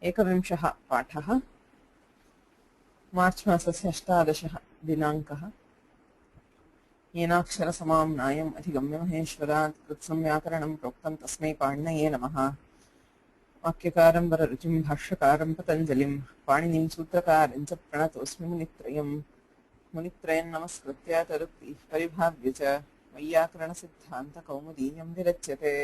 एकविंशः पाठः मार्च मासस्य 18 दिनाङ्कः येनाक्षरसमाम्नायम् अधिगम्य महेश्वरात् कृत्संव्याकरणं प्रोक्तं तस्मै पाणिनये नमः। वाक्यकारं वररुचिं भाष्यकारं पतञ्जलिं पाणिनिं सूत्रकारं च प्रणतोऽस्मि मुनित्रयं नमस्कृत्य तदुक्तिः परिभाव्य च वैयाकरणसिद्धान्तकौमुदीयं विरच्यते।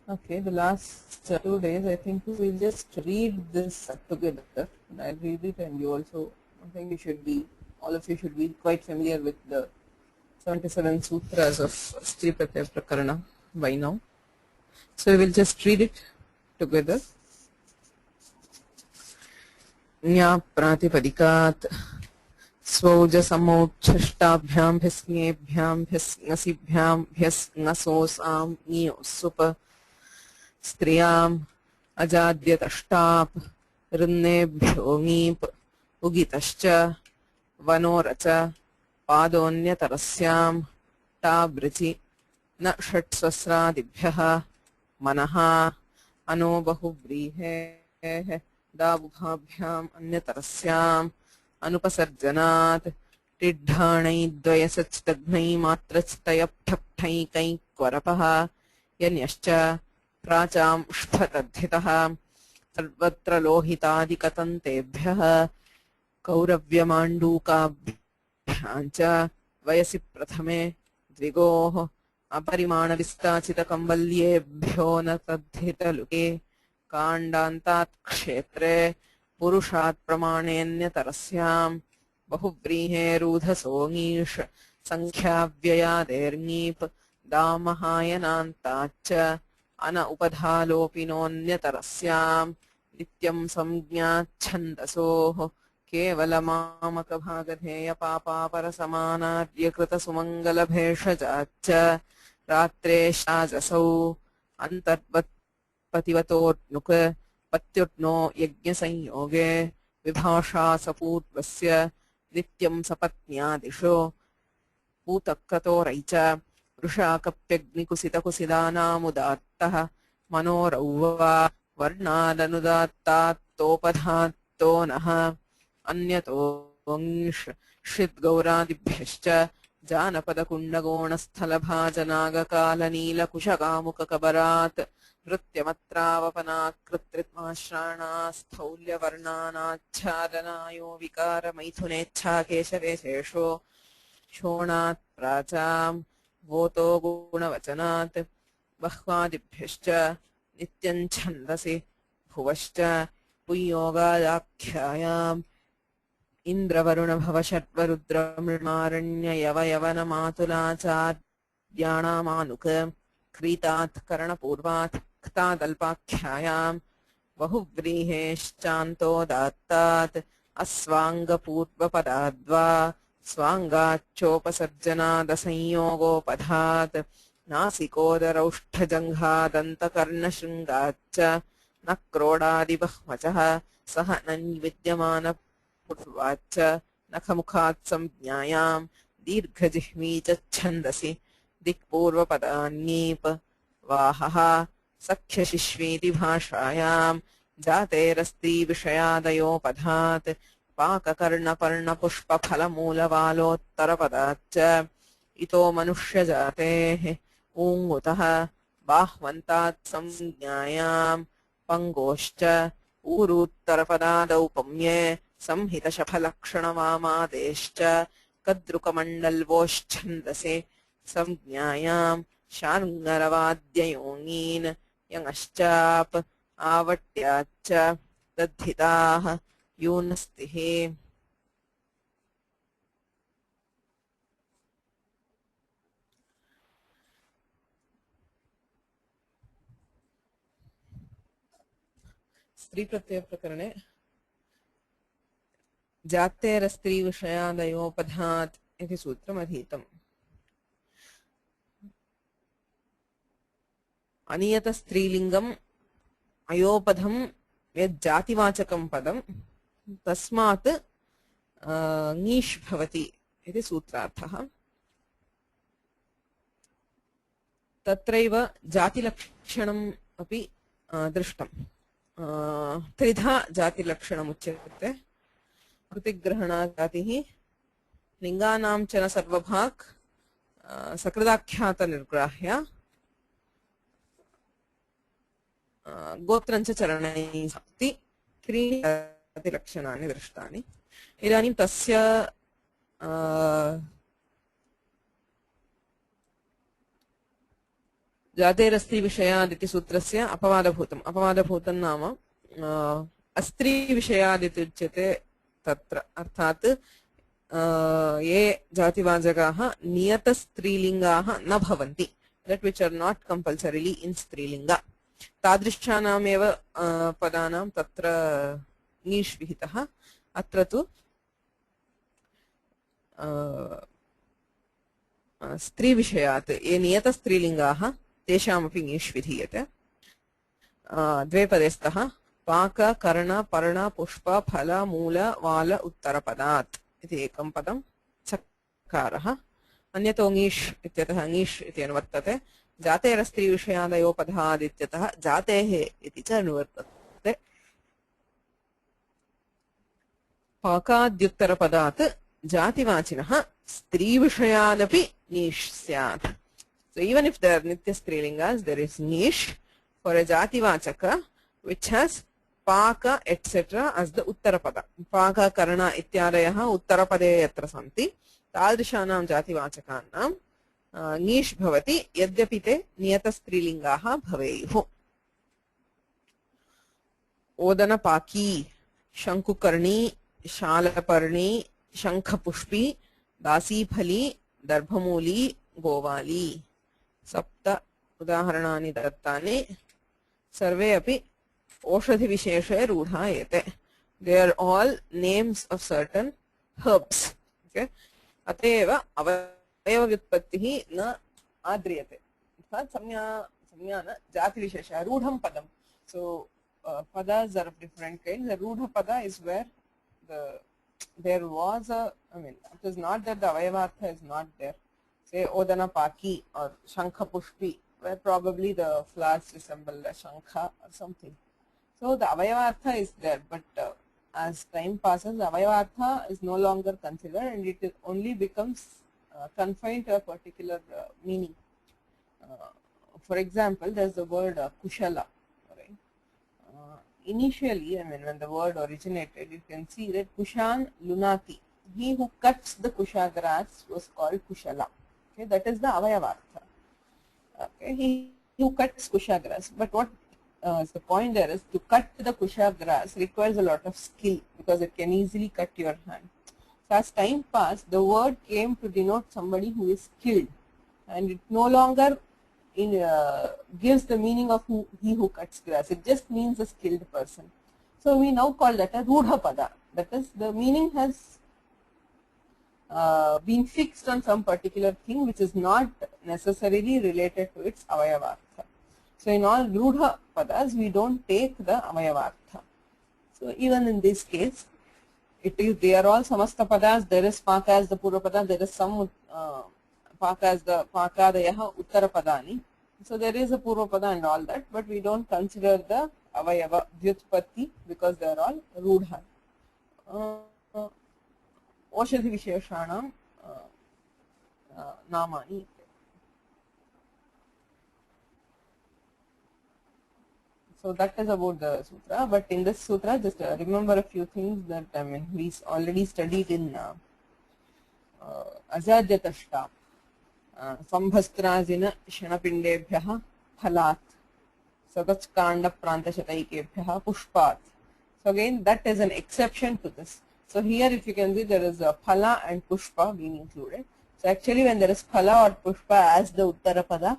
Okay, the last 2 days I think we'll just read this together. I'll read it and you also, I think all of you should be quite familiar with the 77 sutras of Stri Pratyaya Prakarana by now. So we will just read it together. Nya pratipadikaat स्वौजसमोच्छष्टाभ्यां भिस्ङेभ्यां भिस्ङसिभ्यां भिस्ङसोऽसां ङियोऽसुप स्त्रियाम् अजाद्यतष्टाप् ऋन्नेभ्यो ङीप् उगितश्च वनोरच पादोऽन्यतरस्यां टाबृचि न षट्स्वस्रादिभ्यः मनः अनो बहुव्रीहेः दाबुभाभ्याम् अन्यतरस्याम् अनुपसर्जनात् टिड्ढाणैद्वयसच्दघ्नैमात्रस्तयप्ठप्ठैकैक्वरपः यन्यश्च प्राचाम् उष्फतद्धितः सर्वत्र लोहितादिकतन्तेभ्यः कौरव्यमाण्डूकाभ्याम् च वयसि प्रथमे द्विगोः अपरिमाणविस्ताचितकम्बल्येभ्यो न तद्धितलुके काण्डान्तात् क्षेत्रे पुरुषात् प्रमाणेऽन्यतरस्याम् बहुव्रीहेरूधसोऽङीष सङ्ख्याव्ययादेर्ङीप् दामहायनान्ताच्च अन उपधालोपिनोऽन्यतरस्याम् नित्यम् संज्ञाच्छन्दसोः केवलमामकभागधेयपापापरसमानार्यकृतसुमङ्गलभेषजाच्च रात्रेशाजसौ अन्तर्वत्पतिवतोऽनुक् पत्युट्नो यज्ञसंयोगे विभाषा सपूर्वस्य नित्यं सपत्न्यादिषु पूतक्रतोरै च वृषाकप्यग्निकुसितकुसिदानामुदात्तः मनोरौवा वर्णादनुदात्तात्तोपधात्तो नः अन्यतोऽंश् जानपदकुण्डगोणस्थलभाजनागकालनीलकुशकामुककबरात् नृत्यमत्रावपनाकृत्रिमाश्राणास्थौल्यवर्णानाच्छादनायो विकारमैथुनेच्छाकेशवेशेषो शोणात् प्राचाम् वोतो गुणवचनात् बह्वादिभ्यश्च नित्यम् छन्दसि भुवश्च पुंयोगादाख्यायाम् इन्द्रवरुणभवषड्वरुद्रमृणारण्ययवयवनमातुलाचार्याणामानुक क्रीतात् करणपूर्वात् क्तादल्पाख्यायाम् बहुव्रीहेश्चान्तोदात्तात् अस्वाङ्गपूर्वपदाद्वा स्वाङ्गाच्चोपसर्जनादसंयोगोपधात् नासिकोदरौष्ठजङ्घादन्तकर्णशृङ्गाच्च न क्रोडादिबह्वचः सह नैविद्यमानपूर्वाच्च नखमुखात् संज्ञायाम् दीर्घजिह्वी च छन्दसि दिक्पूर्वपदान्यीप वाहः सख्यशिश्वीति भाषायाम् जातेरस्ति विषयादयोपधात् पाककर्णपर्णपुष्पफलमूलवालोत्तरपदाच्च इतो मनुष्यजातेः ऊङ्गुतः बाह्वन्तात् संज्ञायाम् पङ्गोश्च ऊरूत्तरपदादौपम्ये संहितशफलक्षणवामादेश्च कद्रुकमण्डल्वोश्छन्दसि संज्ञायाम् शार्ङ्गरवाद्ययोनीन् यङश्चाप् आवट्याच्च दद्धिताः यूनस्तिः। स्त्रीप्रत्ययप्रकरणे जातेरस्त्रीविषयादयोपधात् इति सूत्रमधीतम्। अनियतस्त्रीलिङ्गम् अयोपधं यज्जातिवाचकं पदं तस्मात् ङीष् भवति इति सूत्रार्थः। तत्रैव जातिलक्षणम् अपि दृष्टम्। त्रिधा जातिलक्षणम् उच्यते। कृतिग्रहणा जातिः, लिङ्गानां च न सर्वभाक्, सकृदाख्यातनिर्ग्राह्य, गोत्रञ्च चरणैः इति त्रीणि जातिलक्षणानि दृष्टानि। इदानीं तस्य जातेरस्ति विषयादिति सूत्रस्य अपवादभूतम्। अपवादभूतं नाम अस्त्री विषयादिति उच्यते तत्र, अर्थात् ये जातिवाचकाः नियतस्त्रीलिङ्गाः न भवन्ति, that which are not compulsorily in स्त्रीलिङ्ग, तादृशानामेव पदानां तत्र ङीष् विहितः। अत्र तु स्त्रीविषयात् ये नियतस्त्रीलिङ्गाः तेषामपि ङीष् विधीयते। द्वे पदे स्तः पाक कर्ण पर्ण पुष्प फल मूल वाल उत्तरपदात् इति एकं पदं चकारः। अन्यतो ङीष् इत्यतः ङीष् इति अनुवर्तते। जातेरस्त्रीविषयादयो पदादित्यतः जातेः इति च अनुवर्तते। पाकाद्युत्तरपदात् जातिवाचिनः स्त्रीविषयादपि ङीष् स्यात्। So even if they are nitya strilingas, there is ङीष् for a jativachaka which has paka etc. as the uttarapada. Paka karana ityadayah uttarapade yatra santi तादृशानां जातिवाचकानां ङीष् भवति यद्यपि ते नियतस्त्रीलिङ्गाः भवेयुः। ओदनपाकी, शङ्कुकर्णी, शालपर्णी, शङ्खपुष्पी, दासीफली, दर्भमूली, गोवाली। सप्त उदाहरणानि दत्तानि। सर्वे अपि औषधिविशेषे रूढा एते। They are all names of certain herbs. Okay? अतएव अवयवव्युत्पत्तिः न आद्रियते। अर्थात् संज्ञान जातिविशेष रूढं पदं। So padas are of different kinds. The रूढ pada is where there was a, I mean, it is not that the avayavartha is not there. Say Odana Paki or Shankha Pushpi, where probably the flowers resemble a Shankha or something. So the avayavartha is there, but as time passes, the avayavartha is no longer considered and it only becomes confined to a particular meaning. For example, there is the word kushala. Right? Initially, I mean, when the word originated, you can see that Kushan Lunati, he who cuts the kusha grass was called Kushala. Okay, that is the avayavartha. Okay, he who cuts kusha grass. But what is the point there is to cut the kusha grass requires a lot of skill because it can easily cut your hand. So as time passed, the word came to denote somebody who is skilled, and it no longer gives the meaning of he who cuts grass. It just means a skilled person. So we now call that a rudha pada. That is, the meaning has been fixed on some particular thing which is not necessarily related to its avayavartha. So in all rudha padas, we don't take the avayavartha. So even in this case, they are all samasta padas. There is paka as the purva pada. There is some paka as the pakadayaha uttara padani. So there is a purva pada and all that, but we don't consider the avayava vyutpatti because they are all rudha. औषधि विशेषाणां नामानि. So that is about the sutra. But in this sutra, just remember a few things that we already studied in Ajadyatashta. Sambhastrajina shanapindebhyaha phalat sadachkanda prantashataikebhyaha pushpat. So again, that is an exception to this. So here, if you can see, there is a phala and pushpa being included. So actually, when there is phala or pushpa as the uttarapada,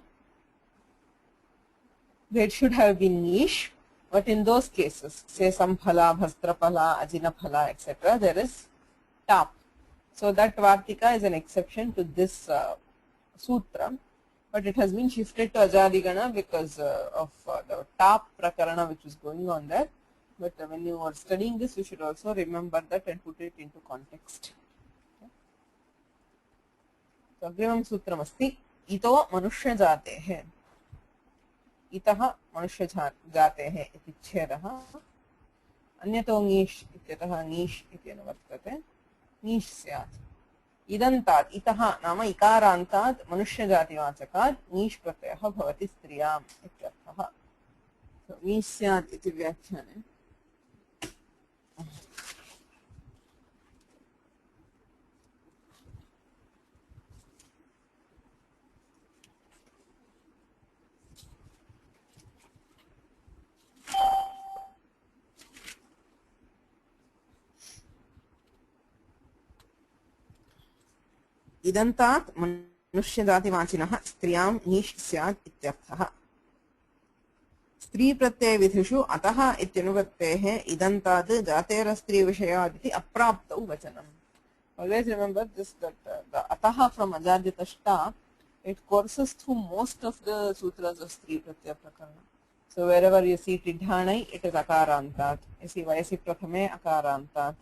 there should have been ङीष्. But in those cases, say samphala, bhastraphala, ajinaphala, etc., there is tap. So that vartika is an exception to this sutra, but it has been shifted to Ajadigana because of the tap prakarana which is going on there. But when you are studying this, you should also remember that and put it into context. So, Agrimam Sutram asti, ito manushya jatehe. इतः मनुष्यजातेः इति छेदः अन्यतो ङीष् इत्यतः ङीष् इति अनुवर्तते ङीष् स्यात् इदन्तात् इतः नाम इकारान्तात् मनुष्यजातिवाचकात् ङीष् प्रत्ययः भवति स्त्रियाम् इत्यर्थः ङीष् स्यात् इति व्याख्याने इदन्तात् मनुष्यजातिवाचिनः स्त्रियां ङीष् स्यात् इत्यर्थः स्त्री प्रत्ययविधिषु अतः इत्यनुवृत्तेः इदन्तात् जातेरस्त्रीविषयादिति अप्राप्तौ वचनम्. Always remember this, that the ataha from ajaditashta, it courses through most of the sutras of Stri Pratyaya Prakarana. So wherever you see Tidhanai, it is akarantat. You see Vayasi Prathame, akarantat.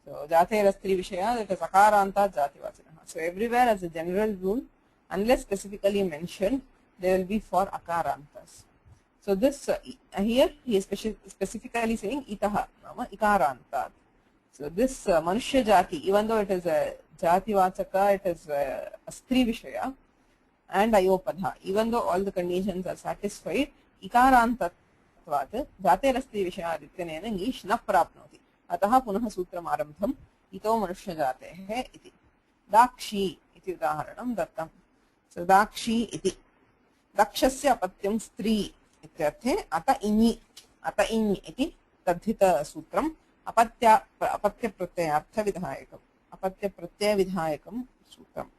So Jatera Stri Vishaya, it is akarantat jativachanaha. So everywhere as a general rule, unless specifically mentioned, they will be for akarantas. So this here he is specifically saying itaha, nama ikarantat. So this Manushya Jati, even though it is a Jati Vachaka, it is a Stri Vishaya and Ayopadha, even though all the conditions are satisfied, Ikarantatvat Jatera Stri Vishaya Adityanena ङीष् न प्राप्नोति. अतः पुनः सूत्रम् आरब्धम् इतो मनुष्य जातेः इति. दाक्षी इति उदाहरणं दत्तम्. So दाक्षी इति दक्षस्य अपत्यं स्त्री इत्यर्थे अत इञि इति तद्धित सूत्रम् अपत्य प्रत्यय विधायकं सूत्रम्.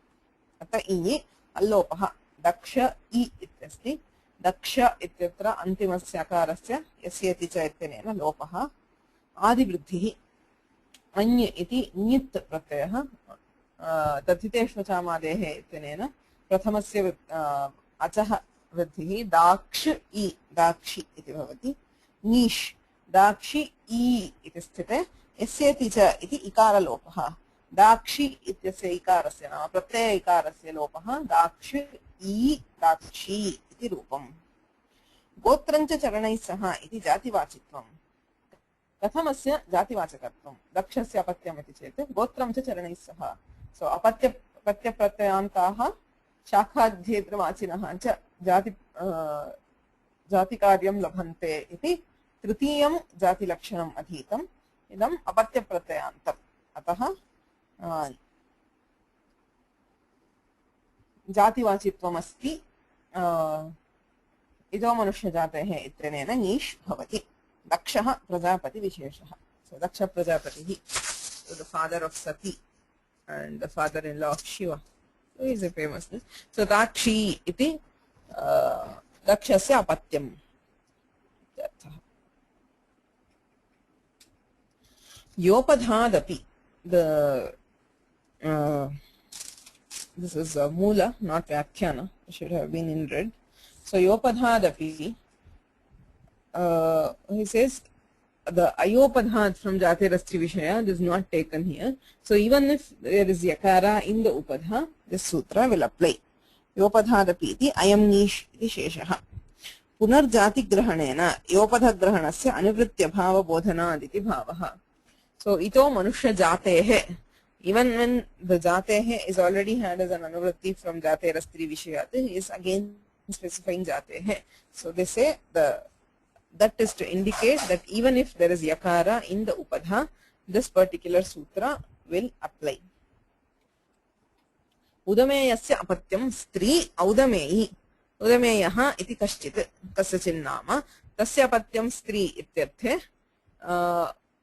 अत इञि अल्लोपः दक्ष इ इत्यस्ति. दक्ष इत्यत्र अन्तिमस्य अकारस्य यस्येति च इत्यनेन लोपः. आदिवृद्धिः अञ् इति ङित् प्रत्ययः तद्धितेष्वचामादेः इत्यनेन प्रथमस्य अचः वृद्धिः. दाक्ष इ दाक्षि इति भवति. ङीष् दाक्षि इ इति स्थिते यस्येति च इति इकारलोपः. दाक्षि इत्यस्य इकारस्य नाम प्रत्यय इकारस्य लोपः. दाक्ष इ दाक्षी इति रूपम्. गोत्रञ्च चरणैः सह इति जातिवाचित्वम्. कथमस्य जातिवाचकत्वं? दक्षस्य अपत्यम् इति चेत् गोत्रं च चरणैः सह. सो अपत्यप्रत्ययान्ताः शाखाध्येतृवाचिनः च जातिकार्यं लभन्ते इति तृतीयं जातिलक्षणम् अधीतम्. इदम् अपत्यप्रत्ययान्तम्. अतः जातिवाचित्वमस्ति इदो मनुष्यजातेः इत्यनेन ङीष् भवति. दक्षः प्रजापतिविशेषः. So दक्ष प्रजापतिः, so the father of Sati and the father-in-law of Shiva. So he is a famous. So Dakshi iti dakshasya apatyam. Yopadhadapi. This is Moola, not Vyakhyana. It should have been in red. So Yopadhadapi, he says the Ayopadhad from Jatirastri Vishaya is not taken here. So even if there is Yakara in the Upadha, this sutra will apply. Yopadhadapi iti ayam ङीष् iti sheshaha. Punarjati grahanena yopadha grahanasya anivritya bhava bodhanad iti bhavaha. So ito manushya jatehe, even when the jatehe is already had as an anuvritti from Jaterastri Vishayat, he is again specifying jatehe. So they say that is to indicate that even if there is yakara in the upadha, this particular sutra will apply. Udameyasya apatyam stri audameyi. Udameyah iti kaschit kasachin nama. Tasya apatyam stri ityarthe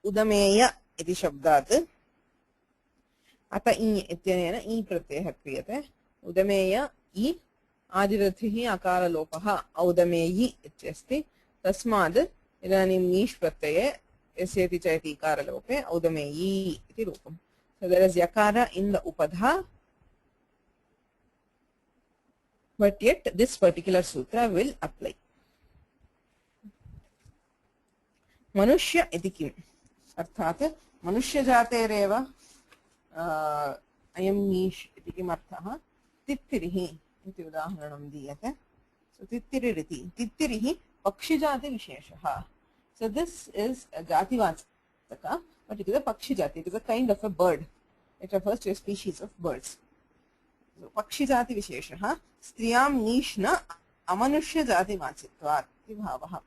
udameya iti shabdat ata i ityanena i pratyayah kriyate. Udameya i आदिवृद्धिः अकार लोपः औदमेयि इत्यस्ति. तस्माद् इदानीं ङीष् प्रत्यये यस्येति च इति इकारलोपे औदमेयि इति रूपम्. So there is yakara in the upadha, but yet this particular sutra will apply. मनुष्य इति किम्? अर्थात् मनुष्यजातेरेव अयं ङीष् इति किमर्थः? तित्तिरिः इति उदाहरणं दीयते. So tittiririti. Tittirihi pakshijati visheshaha. So this is a jativachaka, but it is a pakshijati. It is a kind of a bird. It refers to a species of birds. So pakshijati visheshaha striyam nishna amanushya jati machitvat iti bhavaha.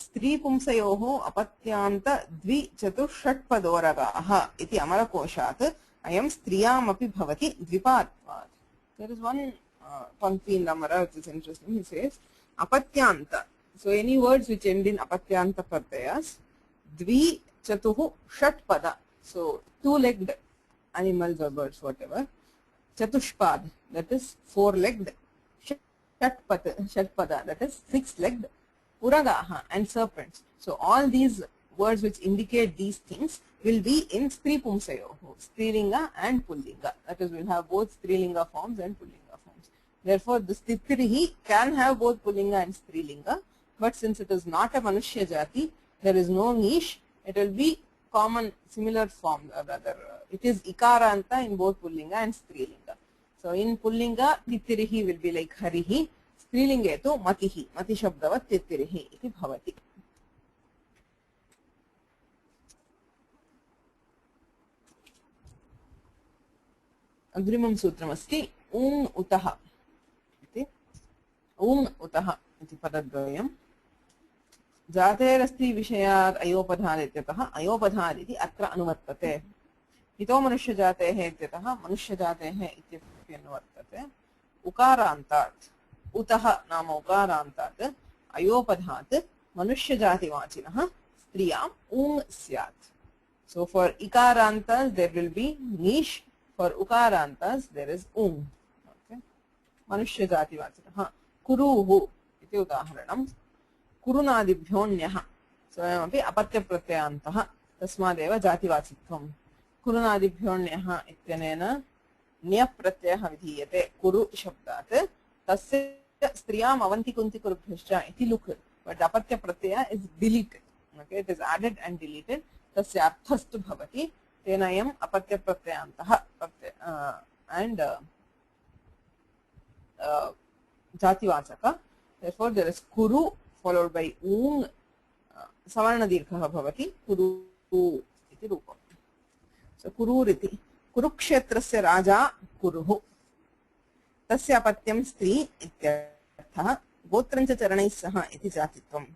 स्त्री पुंसयोः अपत्यांत द्वि चतुष्षट्पदोरगाः इति अमरकोशात् अयं स्त्रियामपि भवति द्विपात्वात्. There is one pankti in Amara which is interesting. He says apatyanta. So any words which end in apatyanta pratyayas. Dvi chatuhu shatpada. So two-legged animals or birds, whatever. Chatushpad, that is four-legged. Shatpada, that is six-legged. Uragaha and serpents. So all these words which indicate these things will be in Stri Pumsayoho, Strilinga and Pullinga. That is, we'll have both Strilinga forms and Pullinga forms. Therefore, this Tittirihi can have both Pullinga and Strilinga, but since it is not a Manushya Jati, there is no niche, it will be common, similar form, or rather, it is Ikaranta in both Pullinga and Strilinga. So in Pullinga, Tittirihi will be like Harihi. स्त्रीलिंगे तो मतिहि मतिशब्दवत् तित्तिरिहि इति भवति. अग्रिमं सूत्रमस्ति ऊङ् उतः इति. ऊङ् उतः इति पदद्वयं जातेरस्ति विषयात् अयोपधात् इत्यतः अयोपधात् इति अत्र अनुवर्तते. हितो मनुष्यजातेः इत्यतः मनुष्यजातेः इत्यपि अनुवर्तते. उकारान्तात् उतः नाम उकारान्तात् अयोपधात् मनुष्यजातिवाचिनः स्त्रियाम् ऊङ् स्यात्. So for ikarantas there will be nish, for ukarantas there is ung. Okay. Manushyajativachinah. Kuruhu iti udaharanam. Kurunadibhyonyah. So ayamapi apatyapratyantah tasmadeva jativachitvam. Kurunadibhyonyah ityanena nyapratyah vidhiyate kuru shabdat tasya striyam avanti kunti kurubhyascha iti luk. But apatya pratyaya is deleted. Okay, it is added and deleted. Tasya arthastu bhavati tenayam apatya pratyantah and jativachaka. Therefore there is kuru followed by ung savarna dirghah bhavati kuru iti rupam. So kuru riti kurukshetrasya raja kuruhu तस्य अपत्यं स्त्री इत्यर्थः गोत्रञ्च चरणैः सह इति जातित्वम्.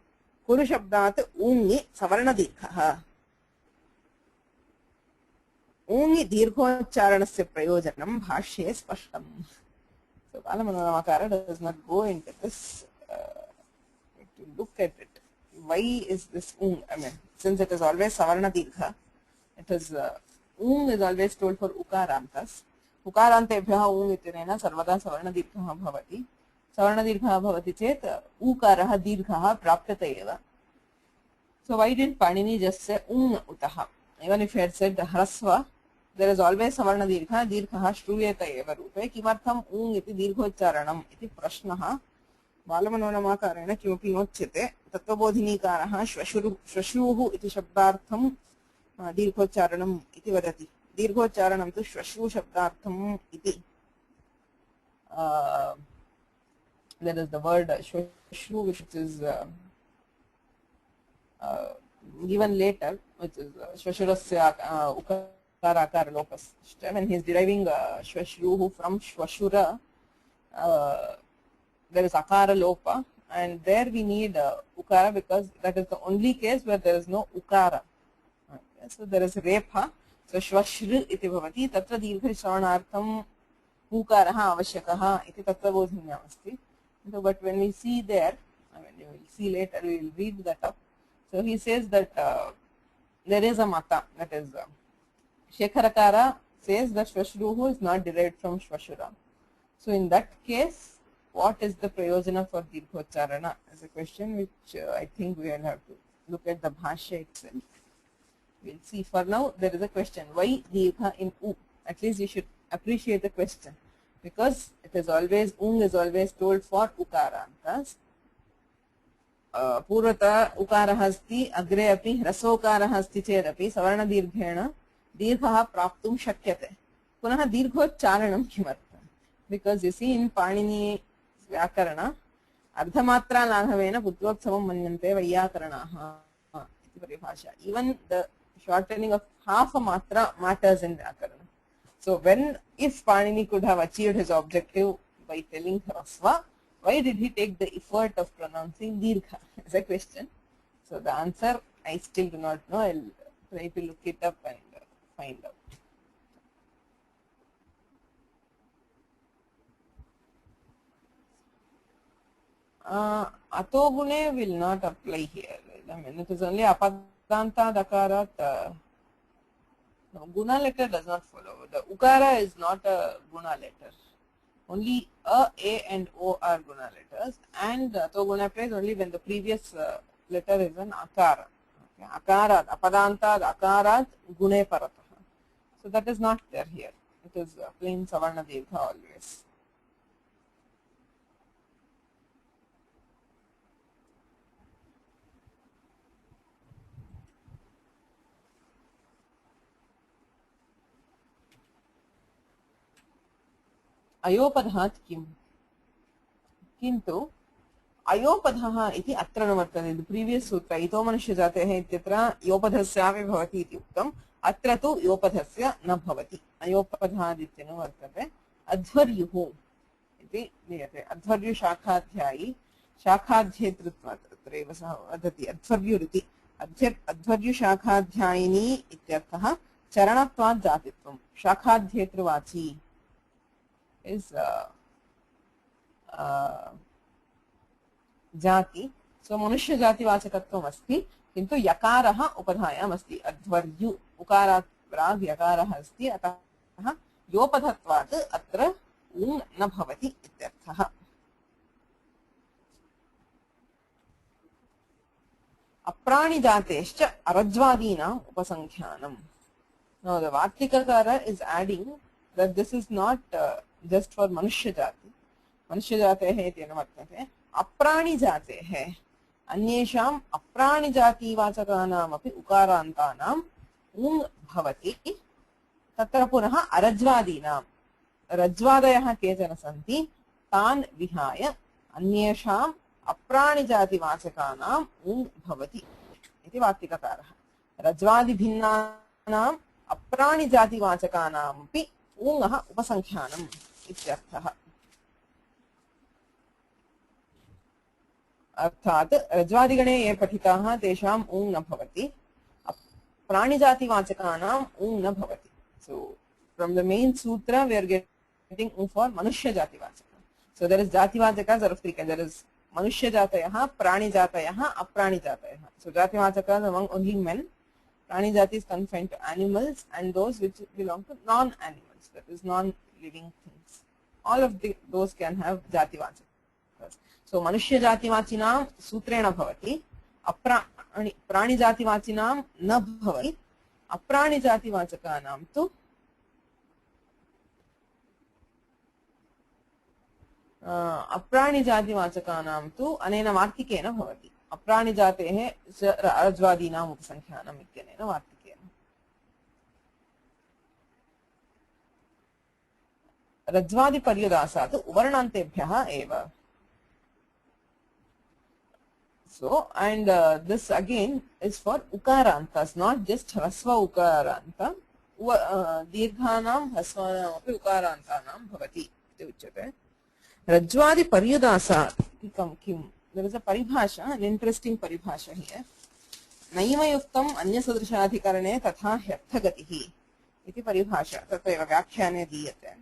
कुरु शब्दात् ऊङि सवर्णदीर्घः. ऊङि दीर्घोच्चारणस्य प्रयोजनं भाष्ये स्पष्टम्. So Balamanoramakara does not go into this to look at it. Why is this ung? I mean, since it is always savarna dirgha, it is ung is always told for ukarantas. उकारान्तेभ्यः ऊङ् इत्यनेन सर्वदा सवर्णदीर्घः भवति. सवर्णदीर्घः भवति चेत् ऊकारः दीर्घः प्राप्यते एव. So why did Panini just say ung utah? Even if he had said hrasva, there is always savarna dirgha, dirghah shruyeta eva rupe. Kimartham ung iti dirghoccharanam iti prashnah. Balamanoramakaren kimapi nochyate. Tattva-bodhinikarah shvashruh iti shabdartham dirghoccharanam iti vadati. Dirghoccharanam tu shvashru shabdartham iti. There is the word shvashru which is given later, which is shvashurasya ukara akara lopas. When he is deriving shvashruhu from shvashura, there is akara lopa, and there we need ukara because that is the only case where there is no ukara. Okay, so there is repha. So shvashru iti bhavati tatra dirgha shravanartham ukarah avashyakah iti tattva-bodhinyam asti. So, but when we see there, I mean you will see later, we will read that up. So he says that there is a mata, that is Shekharakara says that Shvashruhu is not derived from Shvashura. So in that case, what is the prayojana for Dirghocharana? Is a question which I think we will have to look at the Bhashya itself. We'll see. For now, there is a question. Why Dirgha in U? At least you should appreciate the question. Because it is always, ung is always told for ukarantas. पूर्वतः उकारः अस्ति अग्रे अपि ह्रस्वोकारः अस्ति चेदपि सवर्णदीर्घेण दीर्घः प्राप्तुं शक्यते. पुनः दीर्घोच्चारणं किमर्थं? because you see in Panini Vyakarana, Ardhamatra Laghavena Putrotsam Manyante Vayyakaranaha iti paribhasha. Even the shortening of half a matra matters in Vyakarana. So when, if Panini could have achieved his objective by telling Hrasva, why did he take the effort of pronouncing Dirgha? Is a question. So the answer I still do not know. I'll try to look it up and find out. Atogune will not apply here. I mean, it is only apadanta dakarat. No, guna letter does not follow. The ukara is not a guna letter. Only a and o are guna letters, and atoguna applies only when the previous letter is an akara. Okay. Akarat, apadanta akarat gune parataha. So that is not there here. It is plain savarna dirgha always. अयोपधात् किम् किन्तु अयोपधः इति अत्र न वर्तते. The previous सूत्र इतो मनुष्यजातेः इत्यत्र योपधस्यापि भवति इति उक्तम्. अत्र तु योपधस्य न भवति. अयोपधादित्यन वर्तते. अध्वर्युः इति दीयते. अध्वर्युशाखाध्यायी शाखाध्येतृत्वात् अत्रैव सः वदति अध्वर्युरिति. अध्वर्युशाखाध्यायिनी इत्यर्थः चरणत्वात् जातित्वं. शाखाध्येतृवाची is jati. So manushya jati vachakatvam asti, kintu yakarah upadhayam asti. Adhvaryu ukarat prag yakarah asti, atah yopadhatvat atra un na bhavati ityarthah. Aprani jatescha arajvadinam upasankhyanam. Now the Vartikakara is adding that this is not just for Manushya Jati. Manushya Jate hai iti vartate. Aprani Jate hai. Anyesham Aprani Jati vachakanam api ukarantanam ung bhavati. Tatra punaha arajvadinam. Rajvadayah kechana santi. Tan vihaya. Anyesham Aprani Jati vachakanam ung bhavati. Iti Vartikakaraha. Rajvadi bhinnanam Aprani Jati vachakanam api ungah upasankhyanam इत्यर्थः. अर्थात रज्वादिगणे ये पठिताः तेषाम् ऊङ् न भवति. प्राणिजातिवाचकानां ऊङ् न भवति. So from the main sutra we are getting ung for manushya jativaचaka. So there is jativachakas are of three kinds. There is manushya jatayah, prani jatayah, aprani jatayah. So jativachakas among only men. Prani jati is confined to animals and those which belong to non-animals, that is non-living things. All of those can have jativachakas. So manushya jativachinam sutrena bhavati, prani jativachinam na bhavati, aprani jativachakanam tu aprani jativachakanam tu anena vartikena bhavati. Aprani jatehe rajvadinam upasankhyanam ityanena vartikena. Rajvadi paryadasat uvarnantebhyah eva. So, and this again is for ukarantas, not just hrasva ukaranta. Dirghanam hrasvanam api ukarantanam bhavati iti uchyate. Rajvadi paryadasat kim. There is a paribhasha, an interesting paribhasha here. Naima yuktam anya sadrishadhikarane tatha hyarthagatihi iti paribhasha. Tathaiva vyakhyane diyate.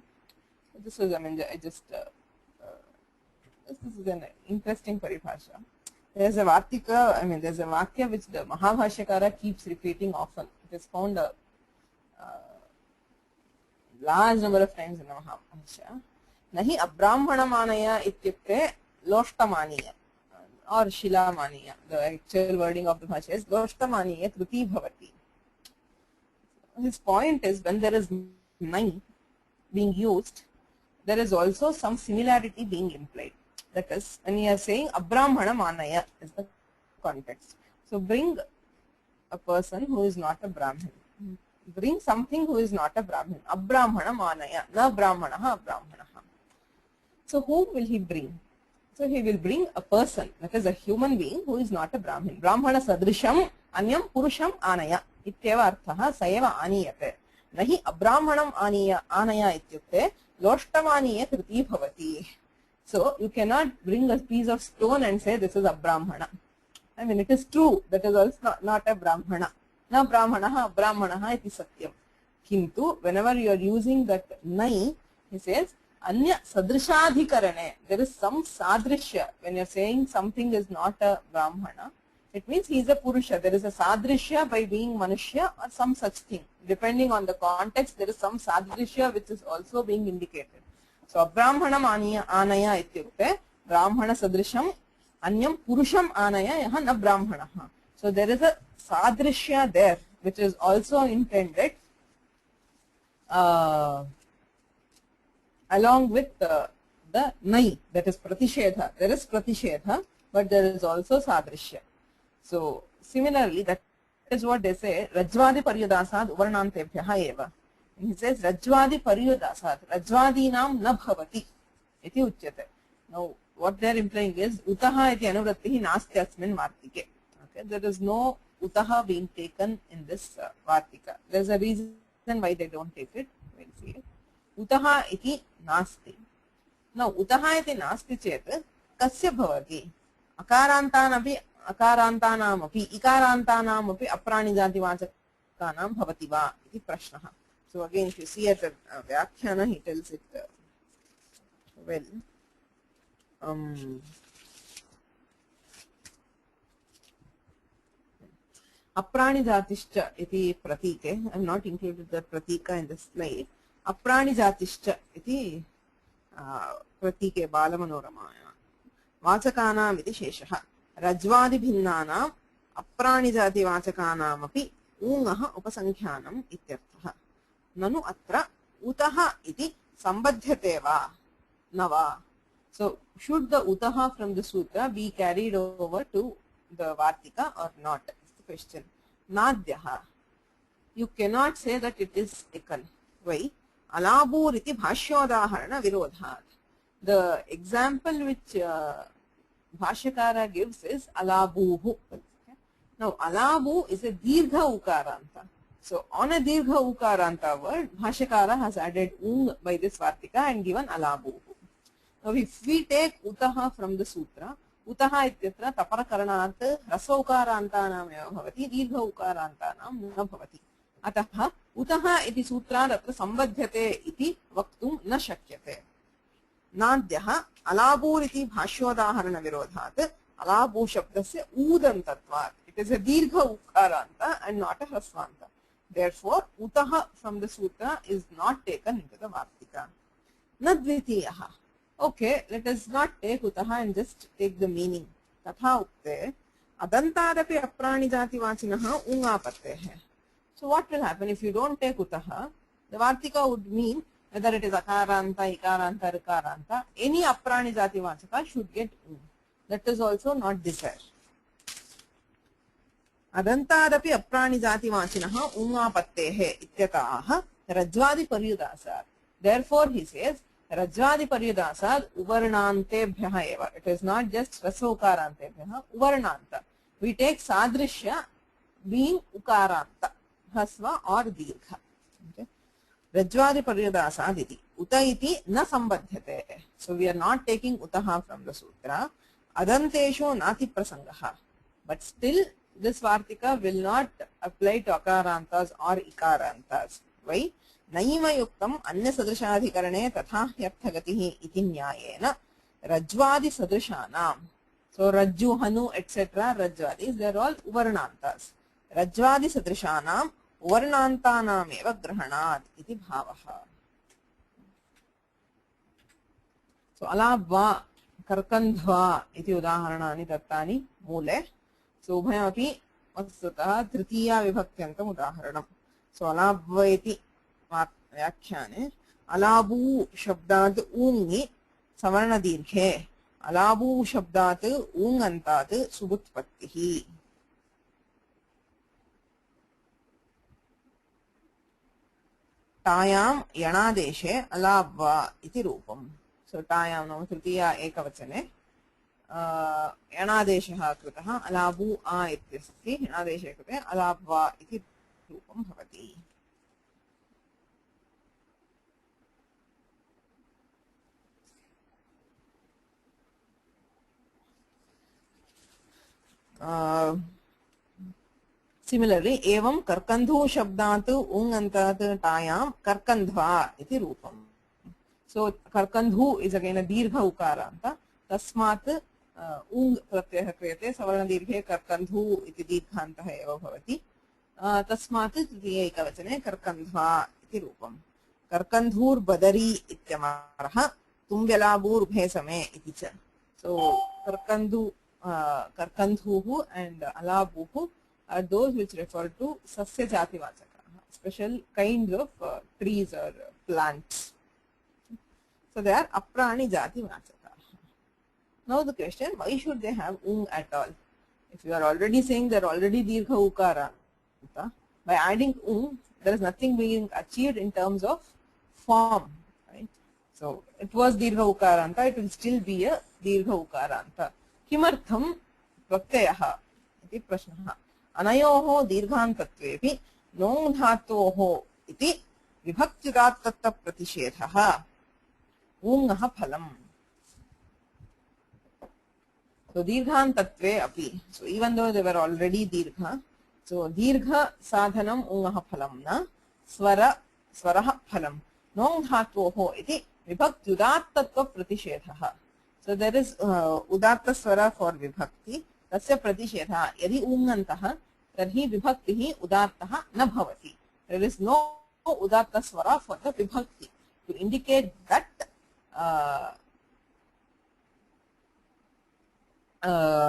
This is, I mean, this is an interesting paribhasha. There is a Vartika, I mean, there is a Vakya which the Mahabhashyakara keeps repeating often. It is found a large number of times in the Mahabhashya. Nahi abrahmana manaya ityukte loshtamaniya or shilamaniya. The actual wording of the Bhashya is loshtamaniya kruti bhavati. His point is when there is nai being used, there is also some similarity being implied. That is, when you are saying abrahmana manaya is the context. So bring a person who is not a Brahmin. Bring something who is not a Brahmin. Abrahmana manaya, na brahmanaha abrahmanaha. So whom will he bring? So he will bring a person, that is a human being who is not a Brahmin. Brahmana sadrisham anyam purusham anaya ityeva arthah sayeva aniyate. Nahi abrahmanam anaya ityukte loshtamaniye kriti bhavati. So you cannot bring a piece of stone and say this is a Brahmana. I mean, it is true, that is also not a Brahmana. Na Brahmanaha Brahmanaha iti satyam. Kintu, whenever you are using that nai, he says, Anya sadrishadhikarane. There is some sadrishya. When you are saying something is not a Brahmana, it means he is a Purusha. There is a sadrishya by being Manushya or some such thing. Depending on the context, there is some sadrishya which is also being indicated. So, Brahmanam anaya ityukte, Brahmana sadrisham, Anyam Purusham anaya yaha na Brahmanaha. So, there is a sadrishya there which is also intended along with the nai, that is pratishedha. There is pratishedha, but there is also sadrishya. So similarly, that is what they say, Rajvadi Paryudasad Uvarnantebhyaha eva. And he says Rajvadi Paryudasad, Rajvadinam na bhavati iti uchyate. Now what they are implying is Utaha iti anuvrattihi nasti asmin vartike. Okay, there is no Utaha being taken in this vartika. There is a reason why they don't take it. We'll see it. Utaha iti nasti. Now, utaha iti nasti chet kasya bhavati? Akarantanam api, ikarantanam api apranijativachakanam bhavati va iti prashnaha. So again, if you see at the Vyakhyana, he tells it well. Apranijatishcha iti pratike. I have not included the pratika in this slide. Apranijatishcha iti pratike balamanorama. Vachakanam iti sheshaha. Rajvadi bhinnanam apranijati vachakanam api ungaha upasankhyanam ityarthaha. Nanu atra utaha iti sambadhyate va nava. So should the utaha from the sutra be carried over to the vartika or not? Is the question. Nadhyaha. You cannot say that it is taken. Why? Alabur iti bhashyodaharana virodhat. The example which Bhashyakara gives is alabuhu. Okay. Now alabu is a dirgha ukaranta. So on a dirgha ukaranta word, Bhashyakara has added ung by this vartika and given alabuhu. Now if we take utaha from the sutra, utaha ityatra taparakaranaat rasa ukarantanam eva bhavati, dirgha ukarantanam na bhavati. Atah utaha iti sutra atra sambadhyate iti vaktum na shakyate. Nadhyaha alabur iti bhashyodahana virodhat alabu shabdasya udantatvat. It is a dirgha ukaranta and not a hrasvanta. Therefore, utaha from the sutra is not taken into the vartika. Nadvitiyaha. Okay, let us not take utaha and just take the meaning. Tatha ukte adantadapi apranijati vachinaha ungapattehe. So what will happen if you don't take utaha? The vartika would mean whether it is akaranta, ikaranta, rikaranta, any apranijati vachaka should get ung. That is also not desired. Adantadapi apranijati vachinaha ungapattehe ityataha rajvadi paryudasad. Therefore he says rajvadi paryudasad uvarnantebhyaha eva. It is not just rasokarantebhyaha, uvarnanta. We take sadrishya being ukaranta, hasva or dirgha. Okay. Rajvadi paryudasad iti. Uta iti na sambadhyate. So we are not taking utaha from the sutra. Adanteshu nati prasangaha. But still this vartika will not apply to akarantas or ikarantas. Why? Naima yuktam anya sadrishadhikarane tatha hyarthagatihi iti nyayena rajvadi sadrishanam. So rajju, hanu, etc. Rajvadis, they are all uvarnantas. Rajvadi sadrishanam uvarnantanam eva grahanat iti bhavaha. So alabva karkandhva iti udaharanani dattani mule. So ubhayapi vastutah tritiya vibhakyantam udaharanam. So alabva iti व्याख्याने अलाबू शब्दात् ऊंगि सवर्ण दीर्घे अलाबू शब्दात् ऊंगन्तात् सुबुत्पत्तिः. तायां यणादेशे अलाब्वा इति रूपम्. सो टायां नाम तृतीया एकवचने यणादेशः कृतः अलाबु आ इत्यस्ति यणादेशे कृते अलाब्वा इति रूपं भवति Similarly, evam karkandhu shabdat ung antat tayam karkandhva iti rupam. So karkandhu is again a dirgha ukaranta. Tasmat ung pratyah kriyate savarna dirghe karkandhu iti dirghantah eva bhavati. Tasmat tritiya ekavachane karkandhva iti rupam. Karkandhur badari ityamarah tumbyalabur bhesame iti cha. So karkandhu karkandhuhu and alabuhu are those which refer to sasya jati vachaka, special kinds of trees or plants. So they are aprani jati vachaka. Now the question, why should they have ung at all? If you are already saying they are already dirgha ukara, by adding ung, there is nothing being achieved in terms of form, right? So it was dirgha ukaranta, it will still be a dirgha ukaranta. किमर्थं प्रत्ययः इति प्रश्नः अनयोः दीर्घान्तत्वेपि नोङ् धातोः इति विभक्त्युदात्तत्वप्रतिषेधः ऊङः फलम्. So दीर्घान्तत्वे अपि, so even though they were already दीर्घ, so दीर्घ साधनं ऊङः फलं न स्वरः फलं नोङ् धातोः इति विभक्त्युदात्तत्वप्रतिषेधः. So there is udatta swara for vibhakti. Tasya pratishedha. Yadi ungantah tarhi vibhaktihi udattah na bhavati. There is no udatta swara for the vibhakti to indicate that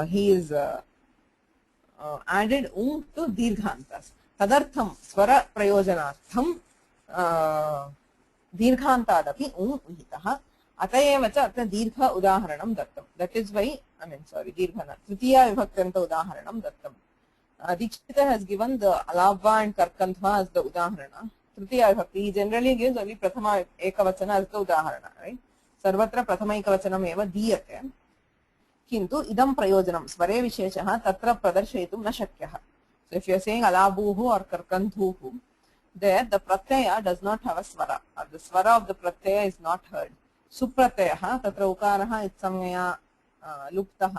he is added ung to dirghantas. Tadartham swara prayojanartham dirghantadapi ung uhitah. अतएव च अत्र दीर्घ उदाहरणं दत्तं. That is why, I mean, sorry, दीर्घ न, तृतीया विभक्त्यन्त उदाहरणं दत्तं. Dikshita has given the alabva and karkandhva as the udaharana. Tritiya vibhakti, he generally gives only prathama ekavachana as the udaharana, right? Sarvatra prathama ekavachanam eva diyate. Kintu idam prayojanam svare visheshah tatra pradarshaitum na shakyah. So if you are saying alabuhu or karkandhuhu, there the pratyaya does not have a swara, or the swara of the pratyaya is not heard. सुप्रत्ययः तत्र उकारः इत्संज्ञया लुप्तः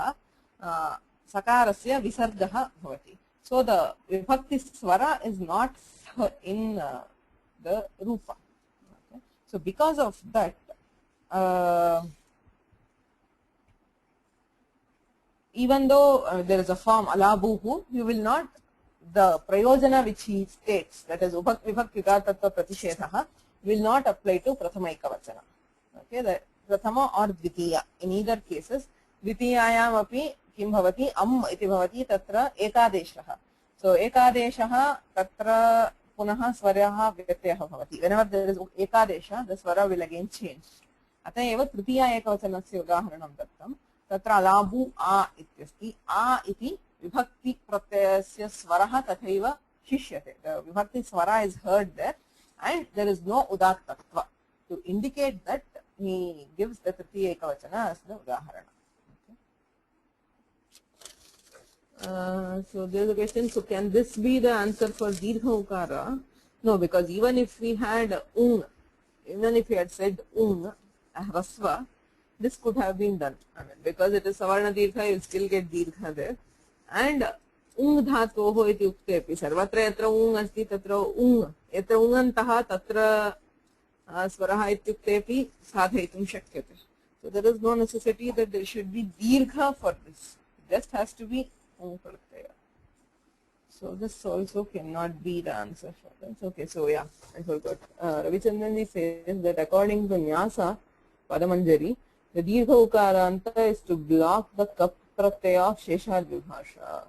सकारस्य विसर्गः भवति. So the vibhakti swara is not in the rupa. Okay. So because of that, even though there is a form alabuhu, you will not, the prayojana which he states, that is vibhakti tattva pratishedha, will not apply to prathama ekavachana. Okay, the prathama or dvitiya. In either cases, dvitiyayam api kim bhavati am iti bhavati tatra ekadeshah. So ekadeshah tatra punah swarah vyatyah bhavati. Whenever there is ekadesha, the swara will again change. Atayeva tritiya ekavachanasya udaharanam dattam. Tatra alabu a ityasti. A iti vibhakti pratyayasya swarah tathaiva shishyate. The vibhakti swara is heard there and there is no udattatva to indicate that he gives the tritiya ekavachana as the udaharana. Okay. So there is a question, so can this be the answer for dirgha ukara? No, because even if we had ung, even if we had said ung, rasva, this could have been done. I mean, because it is savarna dirgha, you will still get dirgha there. And ung dhatoho iti uktepi sarvatra yatra ung asti tatra ung, yatra ungantah tatra स्वरः इत्युक्तेपि साधयितुं शक्यते. So there is no necessity that there should be dirgha for this. It just has to be ung pratyaya. So this also cannot be the answer for this. Okay, so yeah, I forgot. Ravichandranji says that according to Nyasa Padamanjari, the dirgha ukaranta is to block the kap pratyaya of Sheshad Vibhasha.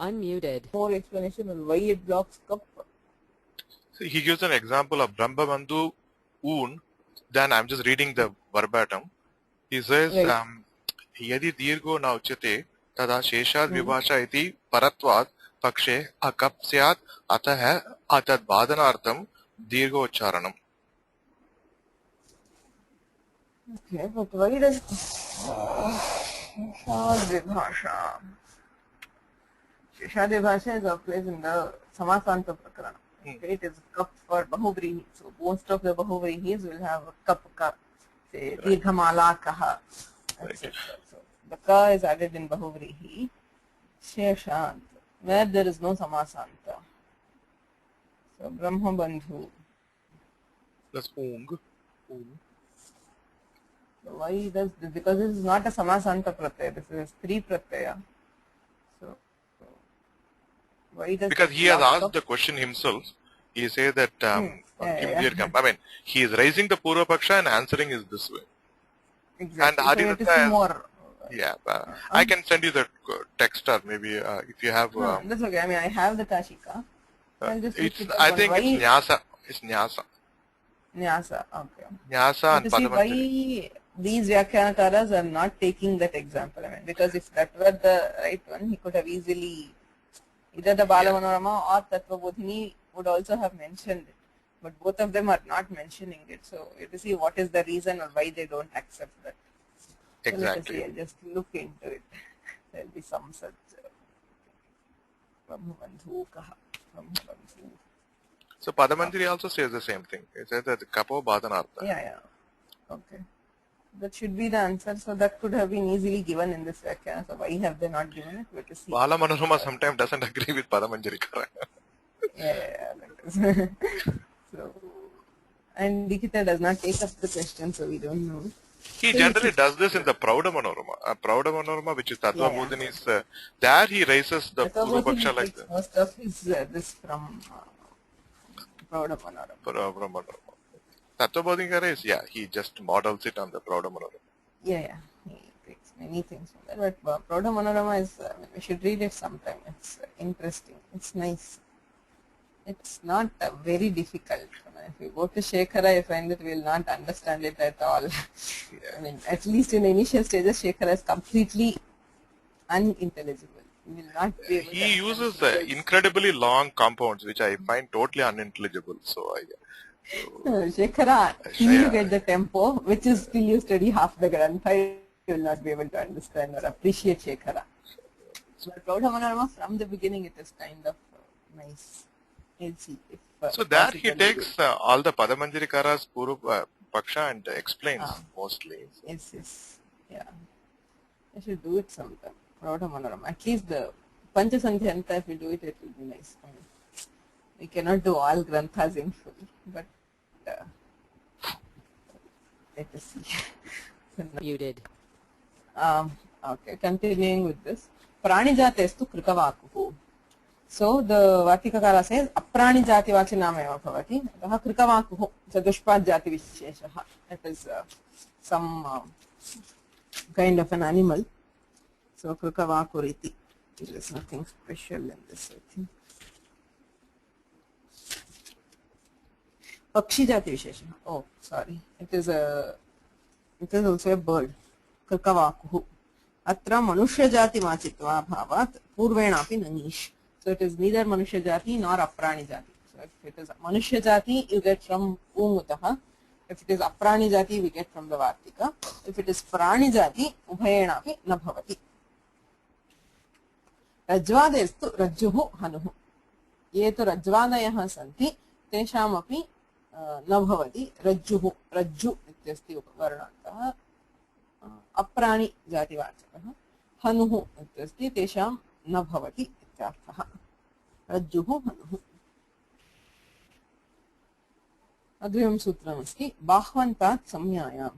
Unmuted. More explanation on why it blocks kap. So he gives an example of Brahmabandhu un, then I'm just reading the verbatim. He says, Yadi dirgo na uchyate tada sheshad vibhasha iti paratvat pakshe akap syat atah atad vadanartham दीर्घोच्चारणम्. Okay, but why does Shadvibhasha? Shadvibhasha is always in the Samasanta Prakarana. Okay, it is cup for Bahuvrihi. So most of the Bahuvrihis will have a cup ka, say Dirghamala kaha, etc. So the ka is added in Bahuvrihi. Sheshant, where there is no Samasanta. So Brahma Bandhu. Plus ung. So why does this? Because this is not a Samasanta Pratyaya, this is Stri Pratyaya. So why does because he has asked the question himself. He says that I mean, he is raising the Purva Paksha and answering is this way. Exactly. And so it is more. Yeah, I can send you the text or maybe if you have. No, that's okay. I mean, I have the Kashika. I'll just It's. I think it's Nyasa. It's Nyasa. Nyasa. Okay. Nyasa and Padamantari. Why these Vyakyanakaras are not taking that example? I mean, because if that were the right one, he could have easily either the Balamanorama or Tattvabodhini would also have mentioned it. But both of them are not mentioning it. So you have to see what is the reason or why they don't accept that. So Exactly. let us see, I'll just look into it. There will be some such Brahmabandhu kaha. Brahmabandhu. So Padamantari also says the same thing. It says that Kapo Badhanartha. Yeah. Okay. That should be the answer. So that could have been easily given in this Vyakhyana. So why have they not given it? We have to see. Bala Manorama sometimes doesn't agree with Padamanjari. Yeah. So, and Dikita does not take up the question, so we don't know. He generally does this in the Prauda Manorama. Prauda Manorama, which is Tattvabodhini, is there he raises the Purva Paksha like that. Most of his this from Prauda Manorama. Tattvabodhini is, he just models it on the Prauda Manorama. Yeah. He takes many things from that. But Prauda Manorama is, we should read it sometime. It's interesting. It's nice. It's not very difficult. If you go to Shekhara, I find that we will not understand it at all. I mean, at least in the initial stages, Shekhara is completely unintelligible. We will not be able He uses incredibly long compounds, which I find totally unintelligible. So Shekhara, till you get the tempo, which is till you study half the Grantha, you will not be able to understand or appreciate Shekhara. But Prauda Manorama, from the beginning, it is kind of nice. We'll see if, so there he takes all the Padamanjarikara's Purva Paksha and explains mostly. Yes. Yeah. I should do it sometime. Prauda Manorama. At least the Panchasandhyanta, if we do it, it will be nice. I mean, we cannot do all Granthas in full, but let us see. Muted. Okay, continuing with this. Pranijate Krikavakuhu. So the Vatikakara says Apranijati Vachinameva Bhavati. Ataha Krikavakuhu Chadushpad Jati Visheshaha. That is some kind of an animal. So Krikavakuriti. There is nothing special in this, I think. Pakshi Jati Visheshaha. Oh, sorry. It is also a bird. Krikavakuhu. Atra Manushya Jati Machitva Bhavat Purvenapi Nanish. So it is neither Manushya Jati nor Aprani Jati. So if it is Manushya Jati, you get from Umutaha. If it is Aprani Jati, we get from the Vartika. If it is Prani Jati, Ubhayenapi Nabhavati. Rajvadestu Rajjuhu Hanuhu. Ye tu Rajvadayaha Santi, Teshamapi Nabhavati. Rajjuhu. Rajju ityasti Varnantaha. Aprani Jati Vachakaha. Hanuhu ityasti Tesham Nabhavati. Rajjuhu Hanuhu. Advayam Sutramasti Bahvantat Samyayam.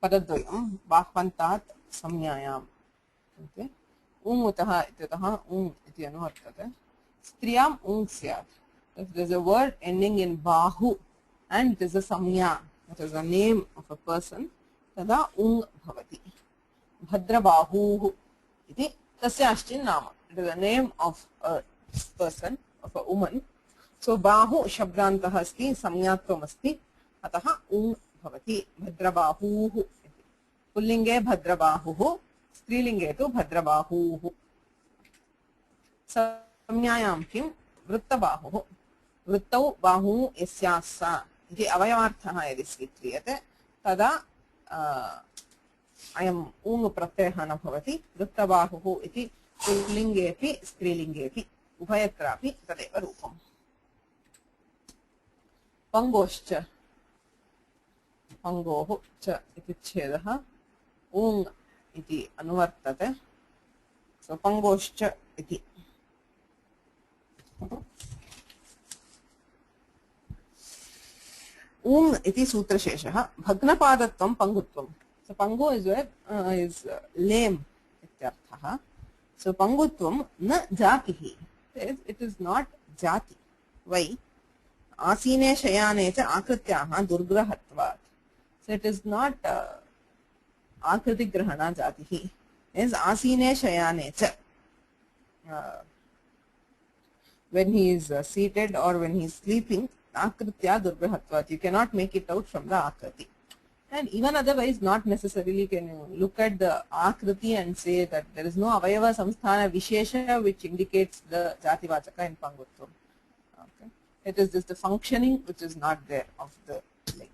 Padadvayam Bahvantat Samyayam. Okay. Ungutaha ityataha ung iti anuvartate. Striyam ung syat. If there is a word ending in Bahu and it is a Samya, it is a name of a person, tada ung bhavati. Bhadra Bahu iti tasya ashtin nama. It is a name of a person, of a woman. So Bahu Shabdantah asti, Samyatvam asti, ataha ung bhavati. Bhadra Bahu. Pullinge Bhadra Bahu. Strilinge tu Bhadra Bahu. Samyayam kim Vritta Bahu. वृत्तौ बाहु यस्याः सा इति अवयवार्थः यदि स्वीक्रियते तदा अयम् ऊङ् प्रत्ययः न भवति वृत्तबाहुः इति पुल्लिङ्गेऽपि स्त्रीलिङ्गेऽपि उभयत्रापि तदेव रूपम् पङ्गोश्च पङ्गोः च इति छेदः ऊङ् इति अनुवर्तते सो पङ्गोश्च इति ऊङ् इति सूत्रशेषः भग्नपादत्वं पङ्गुत्वम् सो पङ्गु इस् लेम् इत्यर्थः सो पङ्गुत्वं न जातिः इट् इस् नाट् जाति वै आसीने शयाने च आकृत्याः दुर्ग्रहत्वात् सो इट् इस् नाट् आकृतिग्रहणा जातिः इस् आसीने शयाने च when he is seated or when he is sleeping akritya durgrahatvat you cannot make it out from the akriti and even otherwise not necessarily can you look at the akriti and say that there is no avayava samsthana vishesha which indicates the jativachaka in pangutvam okay it is just the functioning which is not there of the leg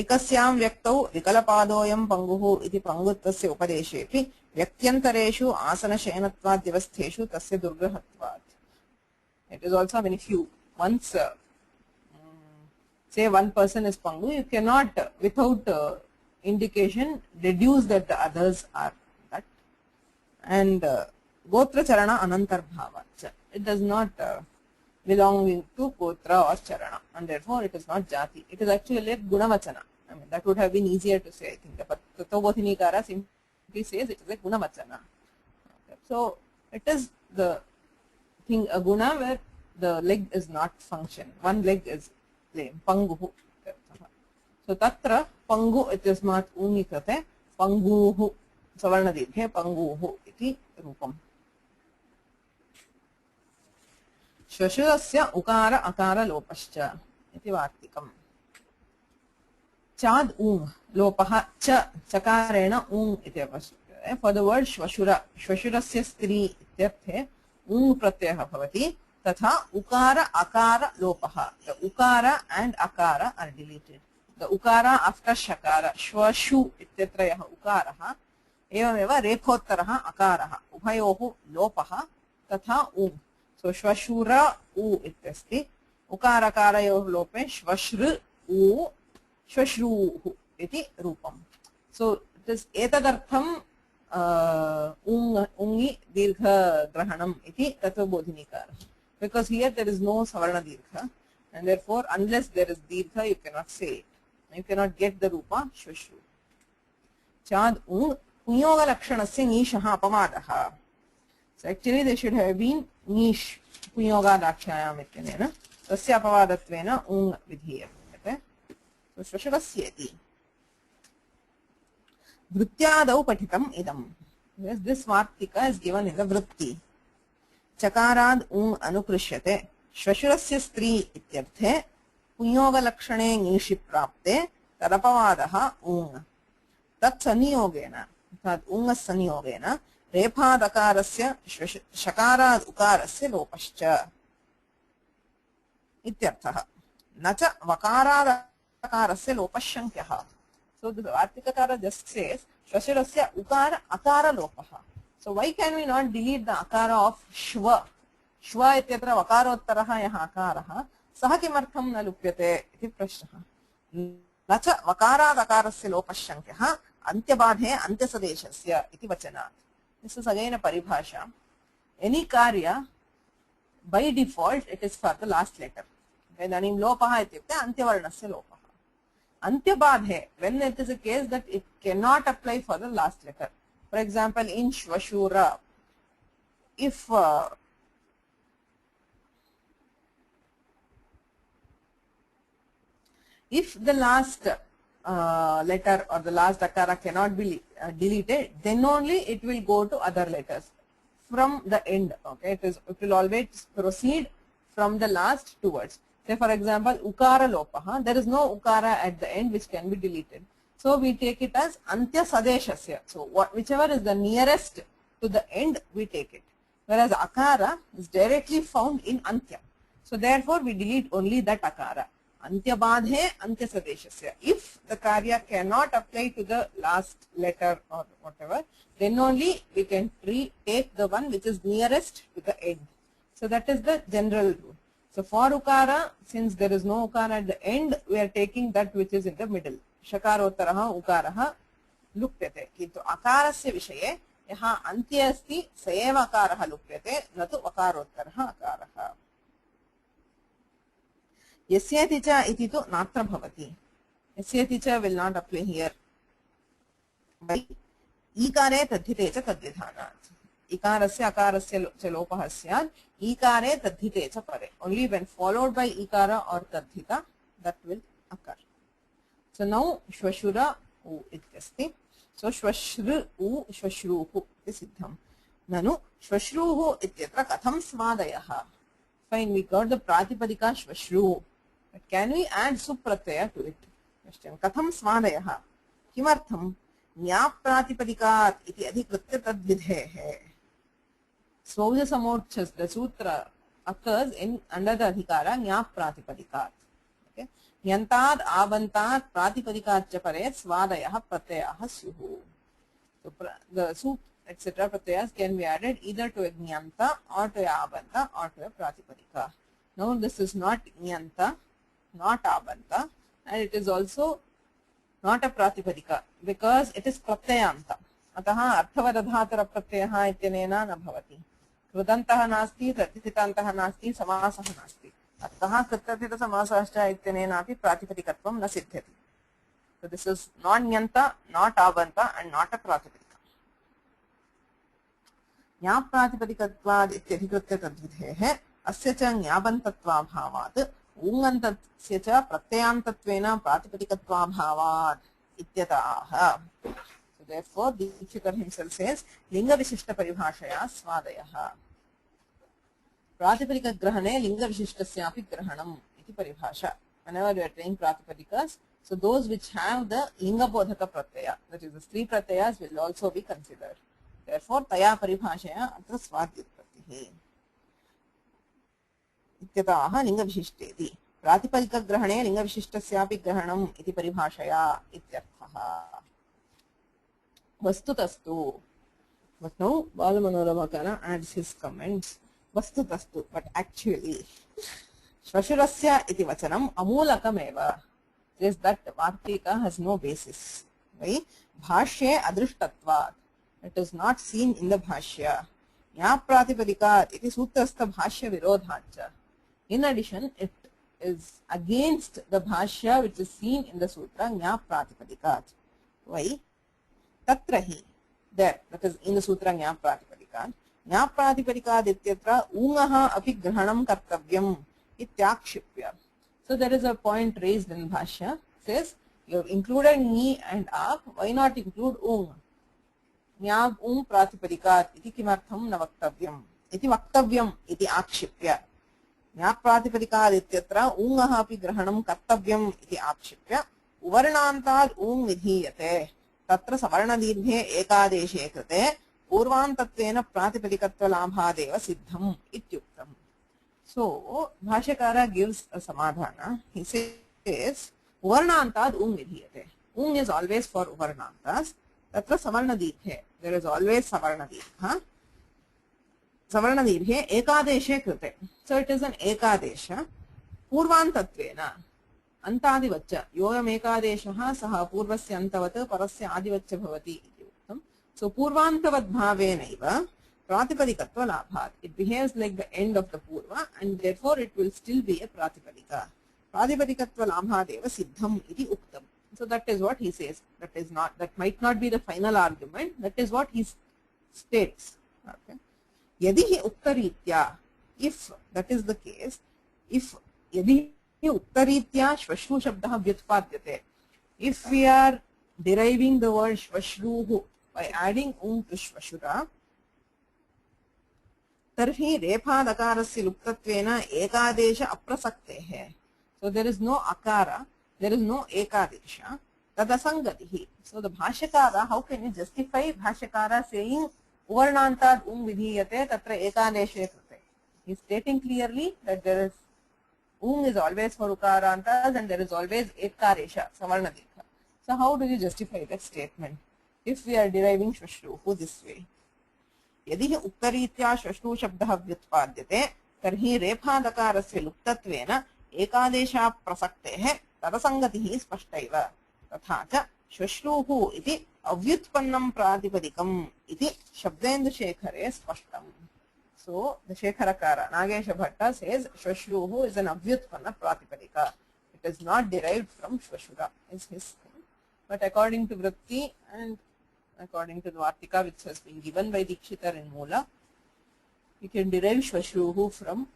एकस्यां व्यक्तौ विकलपादोऽयं पङ्गुः इति पङ्गुत्वस्य उपदेशेऽपि व्यक्त्यन्तरेषु आसनशयनत्वाद्यवस्थेषु तस्य दुर्ग्रहत्वात् it is also, I mean, if you once say one person is pangu, you cannot without indication deduce that the others are that. And gotra charana anantarbhava, it does not belong to gotra or charana, and therefore it is not jati. It is actually like gunavachana. I mean, that would have been easier to say, I think. But Tattva simply says it is like gunavachana. Okay. So it is the thing, a guna where the leg is not functioning. One leg is lame. Panguhu. So tatra pangu ityasmat uni krate panguhu savarna dirghe panguhu iti rupam. Shvashurasya ukara akara lopascha iti vartikam. Chad lopaha cha chakarena iti avashyate. For the word shvashura, shvashurasya stri ityarthe pratyah bhavati तथा उकार आकार लोपः the ukara and akara are deleted the ukara after shakara shvashu इत्यत्र यः उकारः एवमेव रेखोत्तरः अकारः उभयोः लोपः तथा so shvashura इत्यस्ति उकारकारयोः लोपे श्वश्रु श्वश्रूः इति रूपम् so it is एतदर्थं ungi dirgha grahanam iti tatvabodhinikara because here there is no savarna dirgha and therefore unless there is dirgha you cannot say it. You cannot get the rupa shvashru. Chad punyoga lakshanasya nishaha apamadaha. So actually there should have been nish punyoga lakshayam ityanena tasya apavadattvena vidhiyate. So shvashrasyeti. Vrutyadau patitam idam. Yes, this vartika is given in the vritti. Chakarad anukrishyate. Shvashurasya stri ityarthe. Punyoga lakshane nishi prapte. Tadapavadaha Tat saniyogena. Tad saniyogena. Repad akarasya shakarad ukarasya lopascha. Ityarthaha. Nacha vakarad akarasya lopashankyaha. So the Vartikakara just says Shvashurasya ukara akara lopaha. So why can we not delete the akara of shva? Shva ityatra vakarottaraha yaha akaraha saha kimartham na lupyate iti prashnaha. Nacha vakarad akarasya lopashankyaha antyabadhe antyasadeshasya iti vachanat. This is again a paribhasha. Any karya by default it is for the last letter. Idanim lopaha ityukte antyavarnasya lopaha. Antyabadhe, when it is a case that it cannot apply for the last letter. For example, in Shvashura, if the last letter or the last akara cannot be deleted, then only it will go to other letters from the end. Okay, it will always proceed from the last towards. Say for example, ukara lopaha, there is no ukara at the end which can be deleted. So we take it as antya sadeshasya. So whichever is the nearest to the end, we take it. Whereas akara is directly found in antya. So therefore we delete only that akara. Antyabadhe antyasadeshasya. If the karya cannot apply to the last letter or whatever, then only we can take the one which is nearest to the end. So that is the general rule. So for ukara, since there is no ukara at the end, we are taking that which is in the middle. Shakarottaraha ukaraha lupyate. Kintu akarasya vishaye yaha antye asti sayeva akaraha lupyate natu akarottaraha akaraha. Yasyati cha iti tu natra bhavati. Yasyati cha will not apply here. By ikare tadhite cha tadvidhanat. Ikarasya akarasya cha lopah syad. Ikare tadhite cha pare. Only when followed by ikara or tadhita that will occur. So now shvashura u ityasti. So shvashru u shvashruhu is siddham. Nanu shvashruhu ityatra katham svadayaha. Fine, we got the pratipadika shvashruhu. But can we add supratyaya to it? Question. Katham svadayaha. Kimartham? Nya pratipadikaat iti adhikritya tadvidhehe. Svauja samorchas, the sutra occurs under the adhikara nya pratipadikaat. Okay. Nyantad abantat pratipadikaat cha pare svadayaha pratyayaha syuhu. So the sup etc. pratyayas can be added either to a nyanta or to a abanta or to a pratipadika. Now this is not nyanta, not abanta, and it is also not a pratipadika because it is pratyayanta. Ataha arthavadadhatara pratyayaha ityanena na bhavati. Krudantaha nasti, pratithitantaha nasti, samasaha nasti. Ataha kritatita samasascha ityanena api pratipadikatvam na siddhyati. So this is not nyanta, not abanta, and not a pratipadika. Nya pratipadikatvad ityadhikritya tadvidhehe asya cha nyabantatva bhavat ungantasya cha pratyayantatvena pratipadikatva bhavat ityataha. So therefore Dikshikar himself says linga vishishta paribhashaya svadayaha. Pratipadika grahane linga vishishtasyapi grahanam iti paribhasha. Whenever we are trying pratipadikas, so those which have the linga bodhaka pratyaya, that is the three pratyayas, will also be considered. Therefore taya paribhashaya atra swadhyutpattihi ityataha linga vishishteti. Pratipadika grahane linga vishishtasyapi grahanam iti paribhashaya ityarthaha. Vastutastu. But now Balamanoramakara adds his comments. Vastutastu, but actually Shvashurasya iti vachanam amulakameva. Says that Vartika has no basis. Right? Bhashye adrushtatvat. It is not seen in the Bhashya. Nya pratipadika iti sutrastha Bhashya virodhacha. In addition, it is against the Bhashya which is seen in the Sutra Nya pratipadika. Why? Tatrahi. There, that is in the Sutra Nya pratipadika. Nya pratipadika ityatra ungaha api grahanam kartavyam ityakshipya. So there is a point raised in Bhashya. Says you have included ni and ap. Why not include ung? Nyab pratipadika iti kimartham na vaktavyam. Iti vaktavyam iti akshipya. Nya pratipadika ityatra ungaha api grahanam kartavyam iti akshipya. Uvarnantad vidhiyate. Tatra savarna dirghe ekadeshe krite purvantatvena pratipadikatva labhadeva siddham ityuktam. So Bhashyakara gives a samadhana. He says uvarnantad vidhiyate. Is always for uvarnantas. Tatra savarna dirghe. There is always savarna dirgha. Savarna dirghe ekadeshe krite. So it is an ekadesha. Purvantatvena. Antadivaccha. Yoyam ekadeshaha saha purvasya antavat parasya adivaccha bhavati iti uktam. So purvantavad bhavenaiva pratipadikatva labhat. It behaves like the end of the purva and therefore it will still be a pratipadika. Pratipadikatva labhadeva siddham iti uktam. So that is what he says. That might not be the final argument. That is what he states. Okay. Yadi hi uktaritya. If that is the case, if yadi Uttaritya Shvashru Shabdaha Vyutpadyate. If we are deriving the word Shvashruhu by adding to Shvashura, Tarhi Repha Dakarasya Luptatvena Ekadesha Aprasaktehe. So there is no Akara, there is no Ekadesha, Tadasangatihi. So the Bhashyakara, how can you justify Bhashyakara saying Uvarnantad vidhiyate tatra Ekadeshe krite? He is stating clearly that there is Ung is always for ukarantas and there is always ekaresha, savarna dirgha. So how do you justify that statement if we are deriving shvashruhu this way? यदि हि उक्तरीत्या श्वश्रू शब्दः व्युत्पाद्यते तर्हि रेफादकारस्य लुप्तत्वेन एकादेशा प्रसक्तेः तदसङ्गतिः स्पष्टैव तथा च श्वश्रूः इति अव्युत्पन्नं प्रातिपदिकम् इति शब्देन्दुशेखरे स्पष्टम्. So the Shekharakara Nagesha Bhatta says Shvashruhu is an avyutpanna pratipadika. It is not derived from Shvashura is his thing. But according to Vritti and according to the Vartika which has been given by Dikshitar in Moola, we can derive Shvashruhu from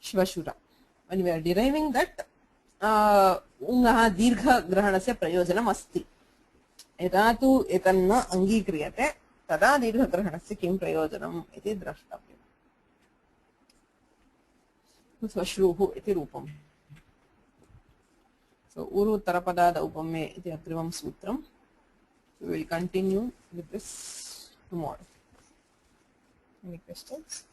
Shvashura. When we are deriving that, Ungaha Dirgha Grahanasya Prayojanam Asti. Yada tu etanna Angikriyate तदा दीर्घग्रहणस्य किं प्रयोजनम् इति द्रष्टव्यम्. स्वश्रूः इति रूपम्. So उरुत्तरपदाद उपमे इति अग्रिमं सूत्रम्. We will continue with this tomorrow. Any questions?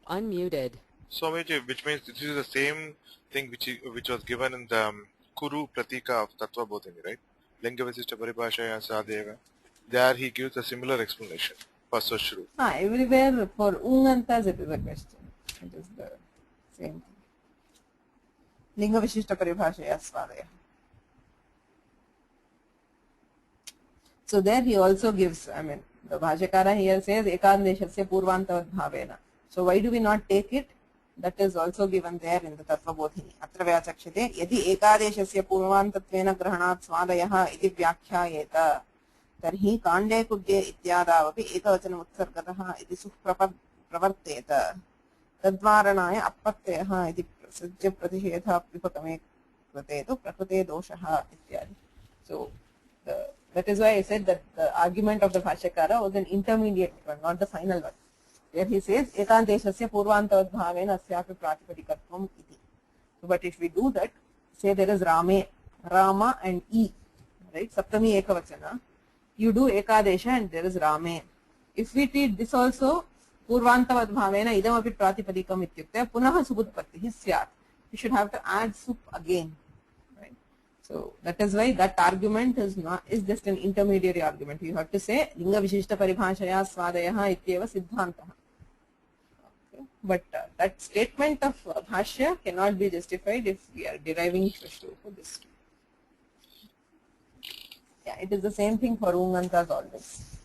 Unmuted. Swamiji, which means this is the same thing which was given in the Kuru Pratika of Tattva Bodhini, right? Linga Visishta Paribhashaya Sadeva. There he gives a similar explanation for Swashru. Everywhere for Ungantas it is a question. It is the same thing. Linga Visishta Paribhashaya Swadaya. So there he also gives, the Bhashakara here says Ekadeshasya Purvantavad Bhavena. So why do we not take it? That is also given there in the Tattva Bodhini. Atra vyachakshate yadi ekadeshasya purvantattvena grahanat swadayah iti vyakhyayeta tarhi kande kudye ityadavapi ekavachanam utsargatah iti pravarteta tadvaranaya appattayah iti prasajya pratishedha vipakame kratetu prakrute doshaha ityadi. So that is why I said that the argument of the Bhashyakara was an intermediate one, not the final one. There he says ekadeshasya purvantavad bhavena asyapi pratipadikatvam iti. So but if we do that, say there is Rame, Rama and E, right? Saptami ekavachana. You do ekadesha and there is Rame. If we treat this also purvantavad bhavena idam api pratipadikam ityukte punaha subutpattihi syat. We should have to add sup again, right? So that is why that argument is just an intermediary argument. You have to say linga vishishta paribhashaya swadayah ityeva siddhantah. But that statement of Bhashya cannot be justified if we are deriving Shvashru for this. Yeah, it is the same thing for Ungantas always.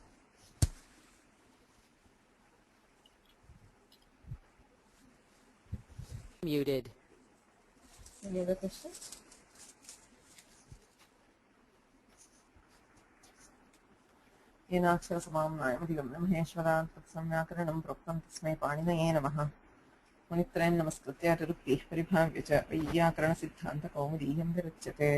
Muted. Any other questions? येनाक्षर समाम्नायमधिगं महेश्वरान् तत्सम्याकरणं प्रोक्तं तस्मै पाणिनये नमः. मुनित्रयं नमस्कृत्य ऋक्तिः परिभाव्य च वैयाकरणसिद्धान्तकौमुदीयं विरच्यते.